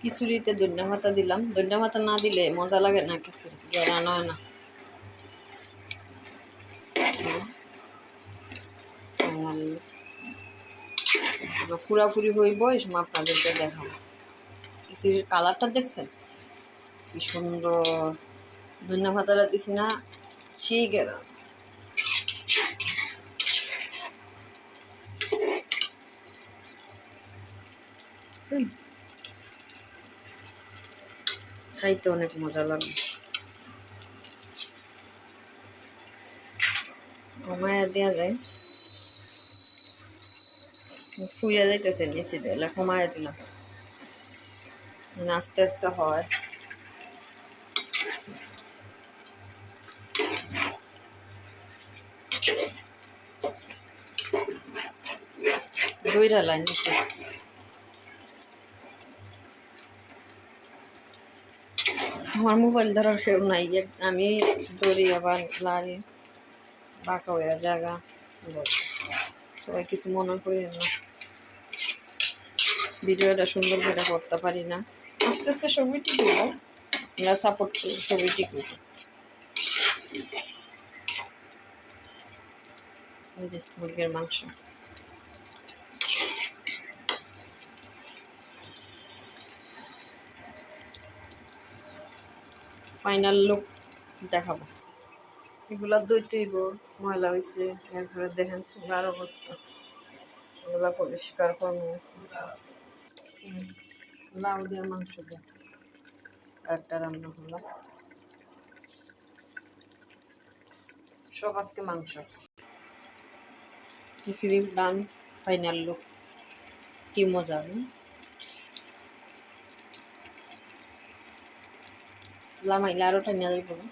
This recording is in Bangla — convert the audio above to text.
খিচুড়িতে ধনিয়া পাতা দিলাম, ধনিয়া পাতা না দিলে মজা লাগে না, খিচুড়ি ঘেরানো হয় না। ফুরাফুরি হইব, এই সময় আপনাদেরকে দেখাবো। খিচুড়ির কালারটা দেখছেন কি সুন্দর, ধনিয়া পাতাটা দিছি না, সেই ঘেরানো। খাইতে অনেক মজা লাগে। কমায়া দেওয়া যায়, ফুইয়া যাইতেছে নিচে দিলে, কমায়া দিলাম, আস্তে আস্তে হয়। দইরা লাইন নিচে আমার মোবাইল ধরার কেউ নাই, আমি দৌড়ি আবার লাড়ি বাঁকা হয়ে জায়গা। সবাই কিছু মনে করেন না, ভিডিওটা সুন্দর করে করতে পারি না, আস্তে আস্তে ছবি ঠিক করবো, আমরা সাপোর্ট করি, ছবি ঠিক করবো। এই যে মুরগির মাংস, ফাইনাল লুক দেখাবো। এগুলা দইতেইব, ময়লা হয়েছে, এরপরে দেখেন চুলার অবস্থা, এগুলা পরিষ্কার করবো। লাউ দিয়ে মাংস দিয়ে একটা রান্না করলাম, সব আজকে মাংস। খিচুড়ি ডান, ফাইনাল লুক, কি মজা। লামাইলে আরো টানিয়া যাইব না।